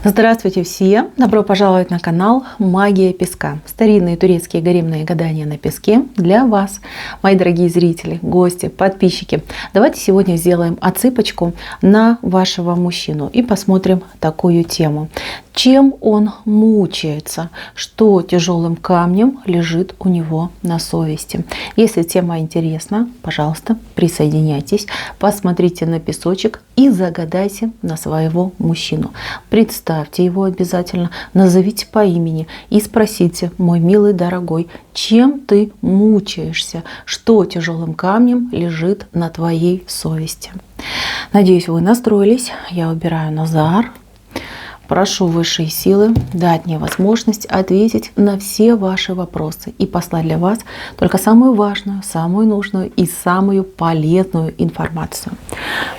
Здравствуйте все! Добро пожаловать на канал Магия Песка. Старинные турецкие гаремные гадания на песке для вас, мои дорогие зрители, гости, подписчики. Давайте сегодня сделаем отсыпочку на вашего мужчину и посмотрим такую тему. Чем он мучается, что тяжелым камнем лежит у него на совести. Если тема интересна, пожалуйста, присоединяйтесь, посмотрите на песочек и загадайте на своего мужчину. Представьте его обязательно, назовите по имени и спросите: мой милый дорогой, чем ты мучаешься, что тяжелым камнем лежит на твоей совести. Надеюсь, вы настроились. Я убираю Назар. Прошу высшие силы дать мне возможность ответить на все ваши вопросы и послать для вас только самую важную, самую нужную и самую полезную информацию.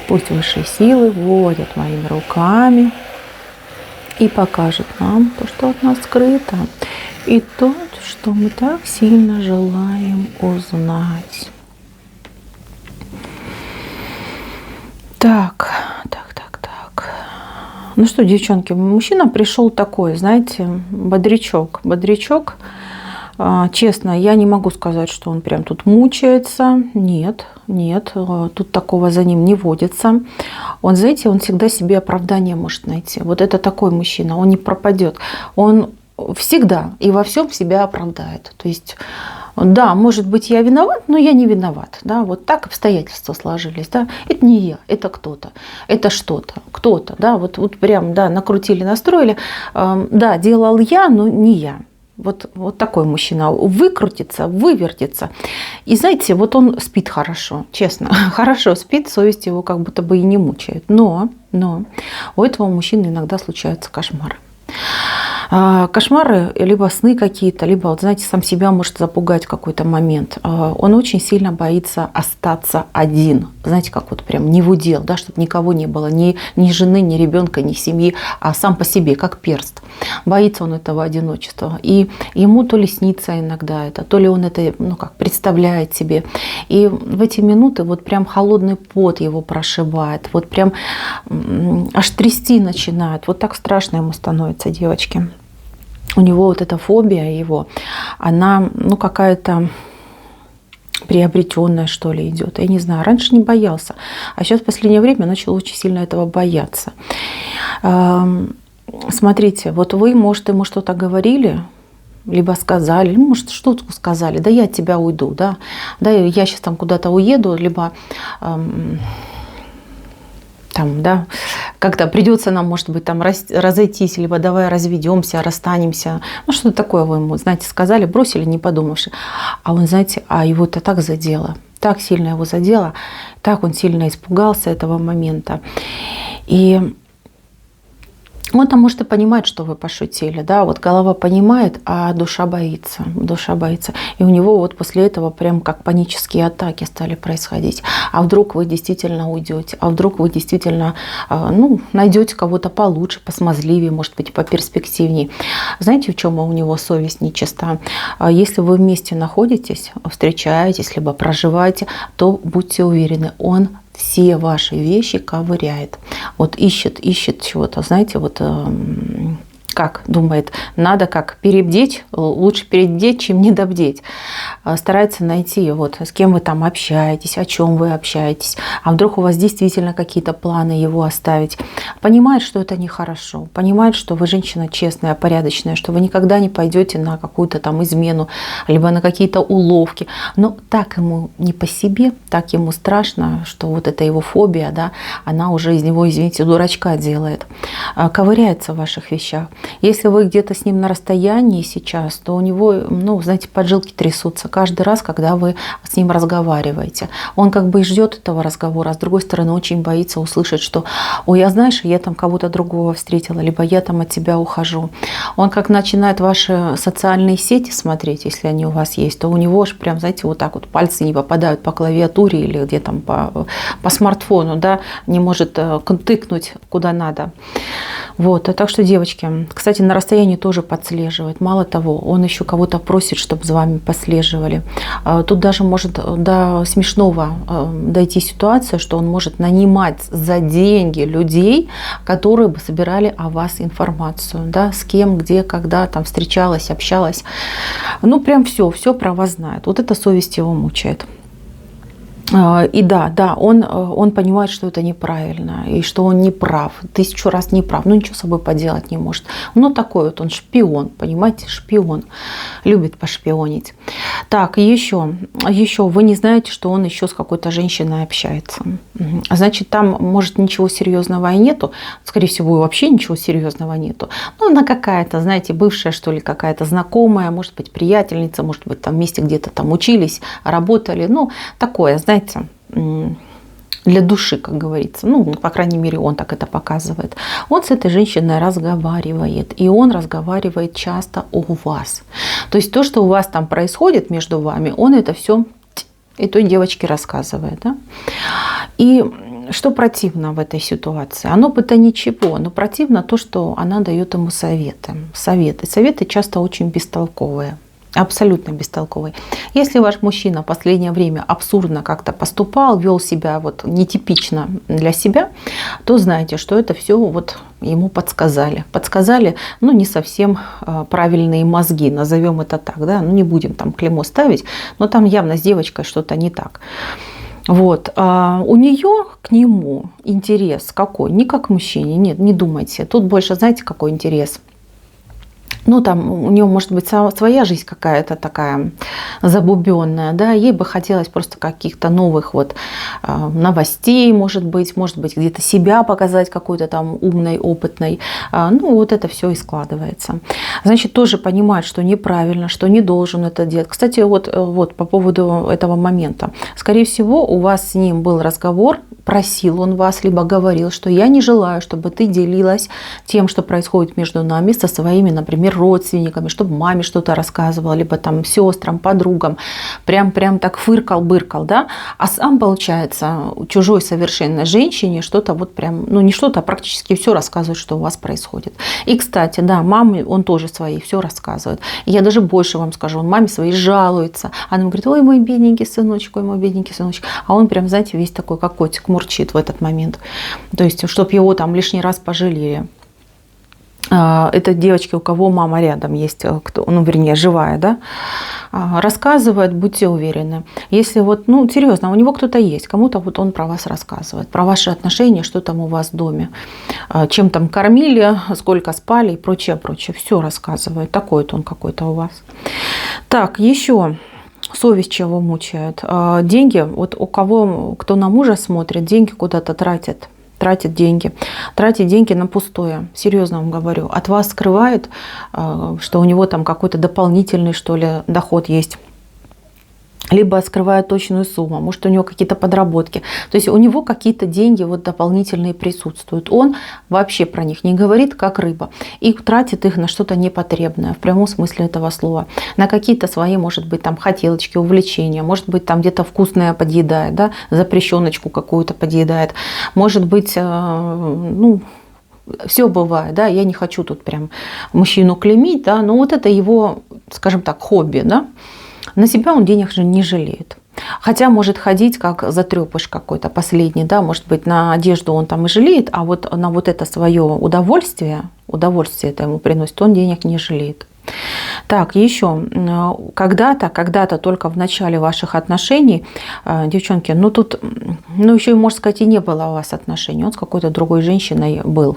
Пусть высшие силы водят моими руками и покажут нам то, что от нас скрыто, и то, что мы так сильно желаем узнать. Так. Ну что, девчонки, мужчина пришел такой, знаете, бодрячок. Честно, я не могу сказать, что он прям тут мучается. Нет, тут такого за ним не водится. Он, знаете, он всегда себе оправдание может найти. Вот это такой мужчина, он не пропадет. Он всегда и во всем себя оправдает. То есть, да, может быть, я виноват, но я не виноват. Да? Вот так обстоятельства сложились. Да? Это не я, это кто-то, это что-то, кто-то. Да? Вот прям да, накрутили, настроили. Да, делал я, но не я. Вот такой мужчина выкрутится, вывертится. И знаете, вот он спит хорошо, честно. Хорошо спит, совесть его как будто бы и не мучает. Но у этого мужчины иногда случаются кошмары. Кошмары, либо сны какие-то, либо, вот, знаете, сам себя может запугать в какой-то момент. Он очень сильно боится остаться один. Знаете, как вот прям не в удел, да, чтобы никого не было, ни жены, ни ребенка, ни семьи, а сам по себе, как перст. Боится он этого одиночества. И ему то ли снится иногда это, то ли он это, представляет себе. И в эти минуты вот прям холодный пот его прошибает, вот прям аж трясти начинает. Вот так страшно ему становится, девочки. У него вот эта фобия его, она, какая-то приобретенная, что ли, идет. Я не знаю, раньше не боялся, а сейчас в последнее время начал очень сильно этого бояться. Смотрите, вот вы, может, ему что-то говорили, либо сказали, может, что-то сказали, да я от тебя уйду, да я сейчас там куда-то уеду, либо когда придется нам, может быть, там разойтись, либо давай разведемся, расстанемся. Что-то такое вы ему, знаете, сказали, бросили, не подумавши. А он, знаете, его это так задело, так сильно его задело, так он сильно испугался этого момента. И он-то, может, и понимает, что вы пошутили, да, вот голова понимает, а душа боится. И у него вот после этого прям как панические атаки стали происходить. А вдруг вы действительно уйдете, а вдруг вы действительно, найдете кого-то получше, посмазливее, может быть, поперспективнее. Знаете, в чем у него совесть нечиста? Если вы вместе находитесь, встречаетесь, либо проживаете, то будьте уверены, он все ваши вещи ковыряет. Вот ищет чего-то, знаете, как думает, надо как перебдеть, лучше перебдеть, чем недобдеть. Старается найти, с кем вы там общаетесь, о чем вы общаетесь, а вдруг у вас действительно какие-то планы его оставить. Понимает, что это нехорошо, понимает, что вы женщина честная, порядочная, что вы никогда не пойдете на какую-то там измену, либо на какие-то уловки. Но так ему не по себе, так ему страшно, что вот эта его фобия, да, она уже из него, извините, дурачка делает. Ковыряется в ваших вещах. Если вы где-то с ним на расстоянии сейчас, то у него, знаете, поджилки трясутся каждый раз, когда вы с ним разговариваете. Он как бы и ждет этого разговора, а с другой стороны очень боится услышать, что «Ой, я там кого-то другого встретила», либо «Я там от тебя ухожу». Он как начинает ваши социальные сети смотреть, если они у вас есть, то у него же прям, знаете, вот так вот пальцы не попадают по клавиатуре или где там по смартфону, да, не может тыкнуть куда надо. Вот, так что, девочки, кстати, на расстоянии тоже подслеживает. Мало того, он еще кого-то просит, чтобы за вами послеживали. Тут даже может до смешного дойти ситуация, что он может нанимать за деньги людей, которые бы собирали о вас информацию, да, с кем, где, когда там встречалась, общалась. Ну, прям все про вас знает. Вот эта совесть его мучает. И да, он понимает, что это неправильно, и что он не прав, 1000 раз не прав, но ничего с собой поделать не может. Но такой вот он шпион, понимаете, шпион, любит пошпионить. Так, еще вы не знаете, что он еще с какой-то женщиной общается. Значит, там, может, ничего серьезного и нету, скорее всего, вообще ничего серьезного нету. Ну, она какая-то, знаете, бывшая, что ли, какая-то знакомая, может быть, приятельница, может быть, там вместе где-то там учились, работали, ну, такое, знаете, для души, как говорится. Ну, по крайней мере, он так это показывает. Он с этой женщиной разговаривает. И он разговаривает часто о вас. То есть то, что у вас там происходит между вами, он это все и той девочке рассказывает. Да? И что противно в этой ситуации? Оно бы-то ничего, но противно то, что она дает ему советы. Советы часто очень бестолковые. Абсолютно бестолковый. Если ваш мужчина в последнее время абсурдно как-то поступал, вел себя вот нетипично для себя, то знайте, что это все вот ему подсказали. Подсказали, ну, не совсем правильные мозги, назовем это так, да, ну, не будем там клеймо ставить, но там явно с девочкой что-то не так. Вот. А у нее к нему интерес какой? Не как к мужчине, нет, не думайте. Тут больше, знаете, какой интерес? Ну, там у нее может быть своя жизнь какая-то такая забубенная, да, ей бы хотелось просто каких-то новых вот новостей, может быть где-то себя показать какой-то там умной, опытной. Ну, вот это все и складывается. Значит, тоже понимает, что неправильно, что не должен это делать. Кстати, вот по поводу этого момента. Скорее всего, у вас с ним был разговор, просил он вас, либо говорил, что я не желаю, чтобы ты делилась тем, что происходит между нами, со своими, например, родственниками, чтобы маме что-то рассказывала, либо там сестрам, подругам, прям так фыркал-быркал, да, а сам, получается, чужой совершенно женщине что-то вот прям, ну не что-то, а практически все рассказывает, что у вас происходит. И, кстати, да, маме он тоже своей все рассказывает. И я даже больше вам скажу, он маме своей жалуется. Она ему говорит: ой, мой бедненький сыночек, ой, мой бедненький сыночек. А он прям, знаете, весь такой, как котик, мурчит в этот момент. То есть, чтобы его там лишний раз пожалели. Это девочки, у кого мама рядом есть, кто, ну, вернее, живая, да, рассказывает, будьте уверены. Если вот, ну, серьезно, у него кто-то есть, кому-то вот он про вас рассказывает, про ваши отношения, что там у вас в доме, чем там кормили, сколько спали и прочее, все рассказывает. Такой вот он какой-то у вас. Так, еще совесть чего мучает. Деньги, вот у кого, кто на мужа смотрит, деньги куда-то тратит деньги на пустое. Серьезно вам говорю. От вас скрывает, что у него там какой-то дополнительный, что ли, доход есть. Либо скрывает точную сумму, может, у него какие-то подработки. То есть у него какие-то деньги вот дополнительные присутствуют. Он вообще про них не говорит, как рыба. И тратит их на что-то непотребное, в прямом смысле этого слова. На какие-то свои, может быть, там хотелочки, увлечения. Может быть, там где-то вкусное подъедает, да, запрещеночку какую-то подъедает. Может быть, ну, все бывает, да, я не хочу тут прям мужчину клеймить, да, но вот это его, скажем так, хобби, да. На себя он денег же не жалеет. Хотя может ходить как затрепыш какой-то последний, да, может быть, на одежду он там и жалеет, а вот на вот это свое удовольствие это ему приносит, он денег не жалеет. Так, еще когда-то только в начале ваших отношений, девчонки, ну тут, ну еще, можно сказать, и не было у вас отношений, он с какой-то другой женщиной был.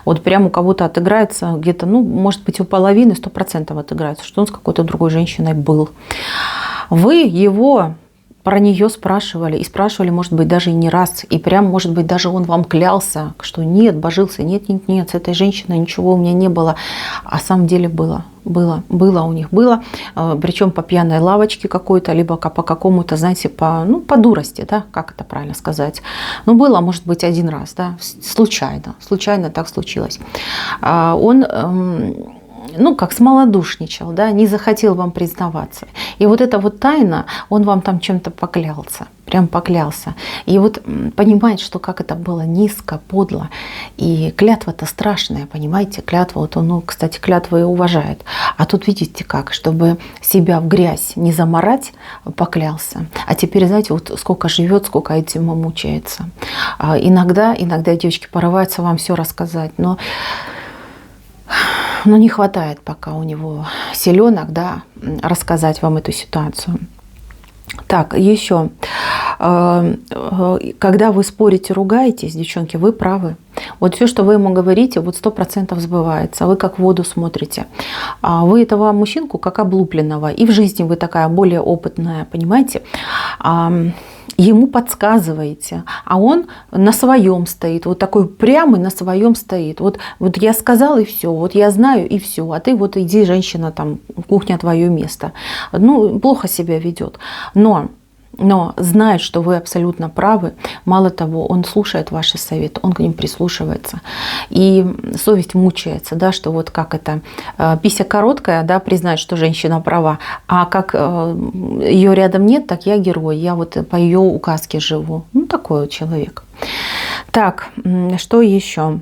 Вот прям у кого-то отыграется где-то, ну, может быть, у половины 100% отыграется, что он с какой-то другой женщиной был. Вы его про нее спрашивали, и спрашивали, может быть, даже и не раз, и прям, может быть, даже он вам клялся, что нет, божился, нет, с этой женщиной ничего у меня не было, а на самом деле было у них, причем по пьяной лавочке какой-то, либо по какому-то, знаете, по дурости, да, как это правильно сказать. Ну, было, может быть, один раз, да, случайно так случилось. Он ну, как смолодушничал, да, не захотел вам признаваться. И вот эта вот тайна, он вам там чем-то поклялся, прям поклялся. И вот понимает, что как это было низко, подло. И клятва-то страшная, понимаете, клятва, вот он, ну, кстати, клятва и уважает. А тут видите как, чтобы себя в грязь не замарать, поклялся. А теперь, знаете, вот сколько живет, сколько этим мучается. Иногда девочки порываются вам все рассказать, но не хватает пока у него силенок, да, рассказать вам эту ситуацию. Так, еще, когда вы спорите, ругаетесь, девчонки, вы правы. Вот все, что вы ему говорите, вот 100% сбывается. Вы как в воду смотрите. Вы этого мужчинку как облупленного. И в жизни вы такая более опытная, понимаете? Ему подсказываете, а он на своем стоит, вот такой прямый на своем стоит. Вот я сказал и все, вот я знаю и все, а ты вот иди, женщина, там, кухня твое место. Ну, плохо себя ведет. Но знает, что вы абсолютно правы. Мало того, он слушает ваши советы, он к ним прислушивается. И совесть мучается, да, что вот как это, пися короткая, да, признать, что женщина права, а как ее рядом нет, так я герой, я вот по ее указке живу. Ну, такой вот человек. Так, что еще?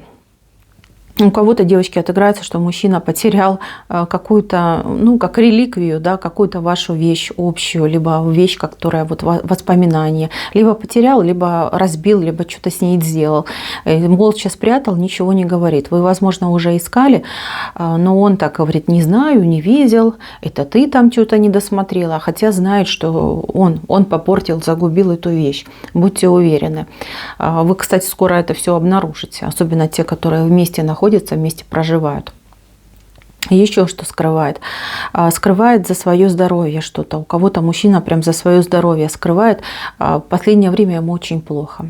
У кого-то, девочки, отыграется, что мужчина потерял какую-то, ну, как реликвию, да, какую-то вашу вещь общую, либо вещь, которая вот воспоминание. Либо потерял, либо разбил, либо что-то с ней сделал. Молча спрятал, ничего не говорит. Вы, возможно, уже искали, но он так говорит: не знаю, не видел, это ты там что-то не досмотрела. Хотя знает, что он попортил, загубил эту вещь. Будьте уверены. Вы, кстати, скоро это все обнаружите, особенно те, которые вместе находятся, вместе проживают. Еще что скрывает? Скрывает за свое здоровье что-то. У кого-то мужчина прям за свое здоровье скрывает. В последнее время ему очень плохо.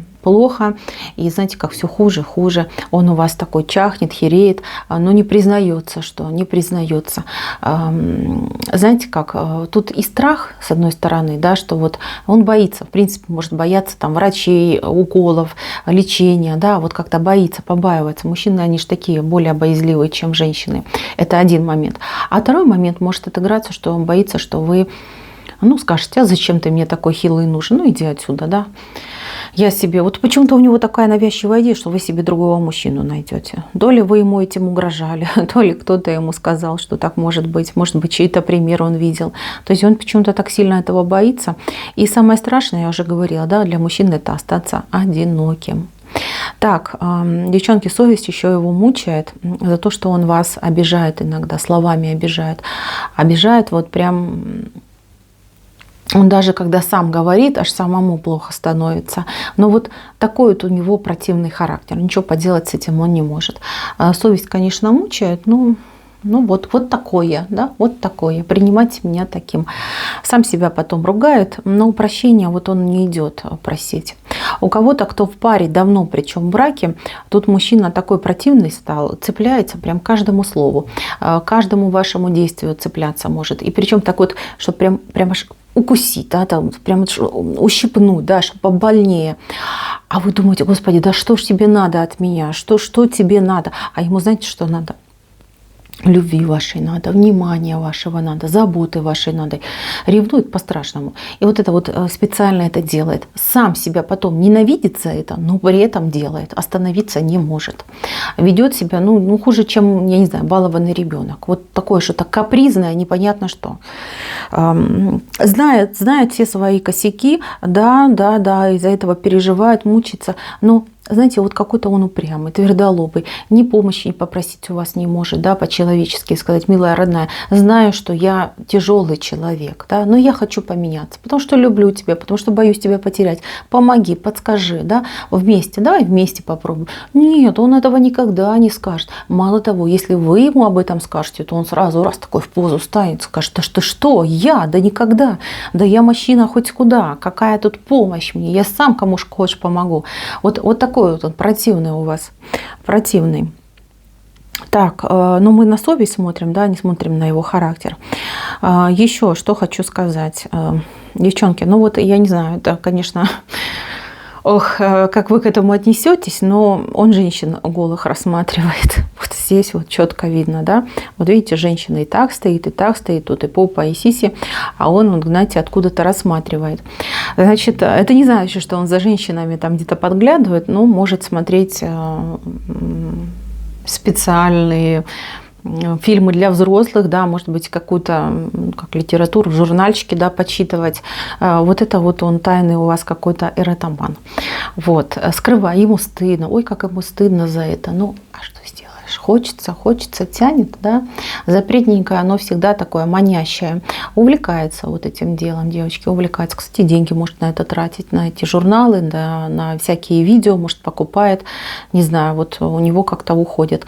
И знаете, как все хуже, хуже. Он у вас такой чахнет, хереет, но не признается, что не признается. Знаете, как тут и страх, с одной стороны, да, что вот он боится, в принципе, может бояться там врачей, уколов, лечения, да, вот как-то боится, побаивается. Мужчины, они же такие более боязливые, чем женщины. Это один момент. А второй момент может отыграться, что он боится, что вы, ну, скажете: а зачем ты мне такой хилый нужен? Ну, иди отсюда, да. Я себе, вот почему-то у него такая навязчивая идея, что вы себе другого мужчину найдете. То ли вы ему этим угрожали, то ли кто-то ему сказал, что так может быть чей-то пример он видел. То есть он почему-то так сильно этого боится. И самое страшное, я уже говорила, да, для мужчин это остаться одиноким. Так, девчонки, совесть еще его мучает за то, что он вас обижает иногда, словами обижает. Обижает вот прям... Он даже когда сам говорит, аж самому плохо становится. Но вот такой вот у него противный характер. Ничего поделать с этим он не может. Совесть, конечно, мучает, но вот такое, да, вот такое. Принимайте меня таким. Сам себя потом ругает, но прощения вот он не идет просить. У кого-то, кто в паре давно, причем в браке, тут мужчина такой противный стал, цепляется прям к каждому слову, каждому вашему действию цепляться может. И причем так вот, что прям аж укусить, да, там, прям ущипнуть, да, чтобы побольнее. А вы думаете: Господи, да что ж тебе надо от меня? Что тебе надо? А ему, знаете, что надо? Любви вашей надо, внимания вашего надо, заботы вашей надо. Ревнует по-страшному. И вот это вот специально это делает. Сам себя потом ненавидит за это, но при этом делает. Остановиться не может. Ведет себя, ну хуже, чем, я не знаю, балованный ребенок. Вот такое что-то капризное, непонятно что. Знает все свои косяки, да, из-за этого переживает, мучается. Но знаете, вот какой-то он упрямый, твердолобый, ни помощи попросить у вас не может, да, по-человечески сказать: милая, родная, знаю, что я тяжелый человек, да, но я хочу поменяться, потому что люблю тебя, потому что боюсь тебя потерять. Помоги, подскажи, да, вместе, давай вместе попробуем. Нет, он этого никогда не скажет. Мало того, если вы ему об этом скажете, то он сразу раз такой в позу станет, скажет: да что, я? Да никогда, да я мужчина хоть куда, какая тут помощь мне, я сам кому хочешь помогу. Вот такой вот он противный у вас, противный. Так, ну мы на совесть смотрим, да, не смотрим на его характер. Еще что хочу сказать, девчонки, ну вот я не знаю, это, конечно, ох, как вы к этому отнесетесь, но он женщин голых рассматривает. Вот здесь вот четко видно, да. Вот видите, женщина и так стоит, тут и попа, и сиси, а он, знаете, откуда-то рассматривает. Значит, это не значит, что он за женщинами там где-то подглядывает, но может смотреть специальные фильмы для взрослых, да, может быть, какую-то как литературу, журнальчики, да, почитывать. Вот это вот он тайный у вас какой-то эротоман. Вот, скрывай, ему стыдно, ой, как ему стыдно за это. Ну, а что сделаешь? Хочется, тянет, да. Запретненькое, оно всегда такое манящее. Увлекается вот этим делом, девочки, увлекается. Кстати, деньги может на это тратить, на эти журналы, да, на всякие видео, может, покупает. Не знаю, вот у него как-то уходит.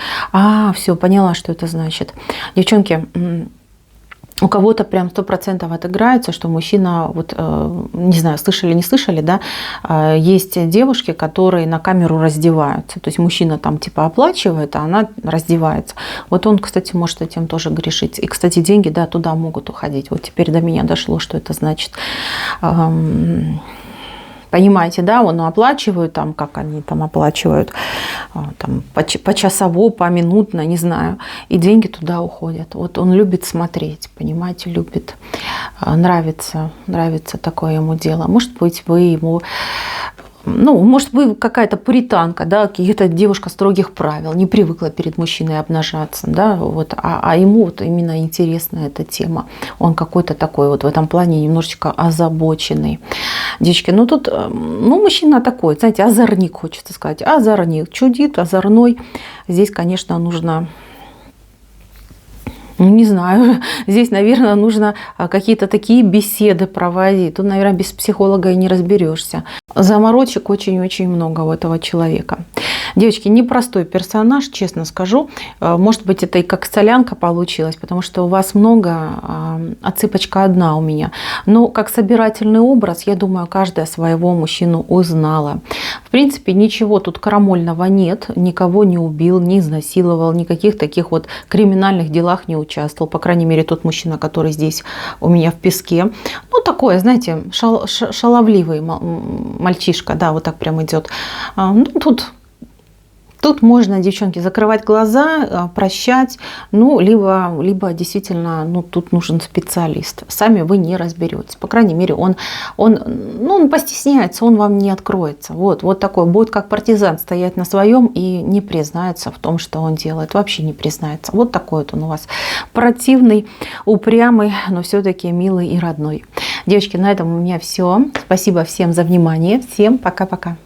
Все, поняла, что это значит. Девчонки, у кого-то прям 100% отыграется, что мужчина, вот, не знаю, слышали, не слышали, да, есть девушки, которые на камеру раздеваются. То есть мужчина там типа оплачивает, а она раздевается. Вот он, кстати, может этим тоже грешить. И, кстати, деньги, да, туда могут уходить. Вот теперь до меня дошло, что это значит. Понимаете, да, он оплачивает, там, как они там оплачивают, там, почасово, поминутно, не знаю, и деньги туда уходят. Вот он любит смотреть, понимаете, любит, нравится такое ему дело. Может быть, вы ему... Ну, может, вы какая-то пуританка, да, какая-то девушка строгих правил, не привыкла перед мужчиной обнажаться, да, вот, а ему вот именно интересна эта тема. Он какой-то такой вот в этом плане немножечко озабоченный. Девочки, ну тут, ну, мужчина такой, знаете, озорник, хочется сказать, озорник, чудит, озорной. Здесь, конечно, нужно... Не знаю, здесь, наверное, нужно какие-то такие беседы проводить. Тут, наверное, без психолога и не разберешься. Заморочек очень-очень много у этого человека. Девочки, непростой персонаж, честно скажу. Может быть, это и как солянка получилась, потому что у вас много, а цыпочка одна у меня. Но как собирательный образ, я думаю, каждая своего мужчину узнала. В принципе, ничего тут крамольного нет. Никого не убил, не изнасиловал, никаких таких вот криминальных делах не участвовал. По крайней мере, тот мужчина, который здесь у меня в песке. Ну, такое, знаете, шаловливый мальчишка, да, вот так прям идет. Ну, Тут можно, девчонки, закрывать глаза, прощать, ну, либо действительно, ну, тут нужен специалист. Сами вы не разберетесь. По крайней мере, он постесняется, он вам не откроется. Вот такой, будет как партизан стоять на своем и не признается в том, что он делает. Вообще не признается. Вот такой вот он у вас противный, упрямый, но все-таки милый и родной. Девочки, на этом у меня все. Спасибо всем за внимание. Всем пока-пока.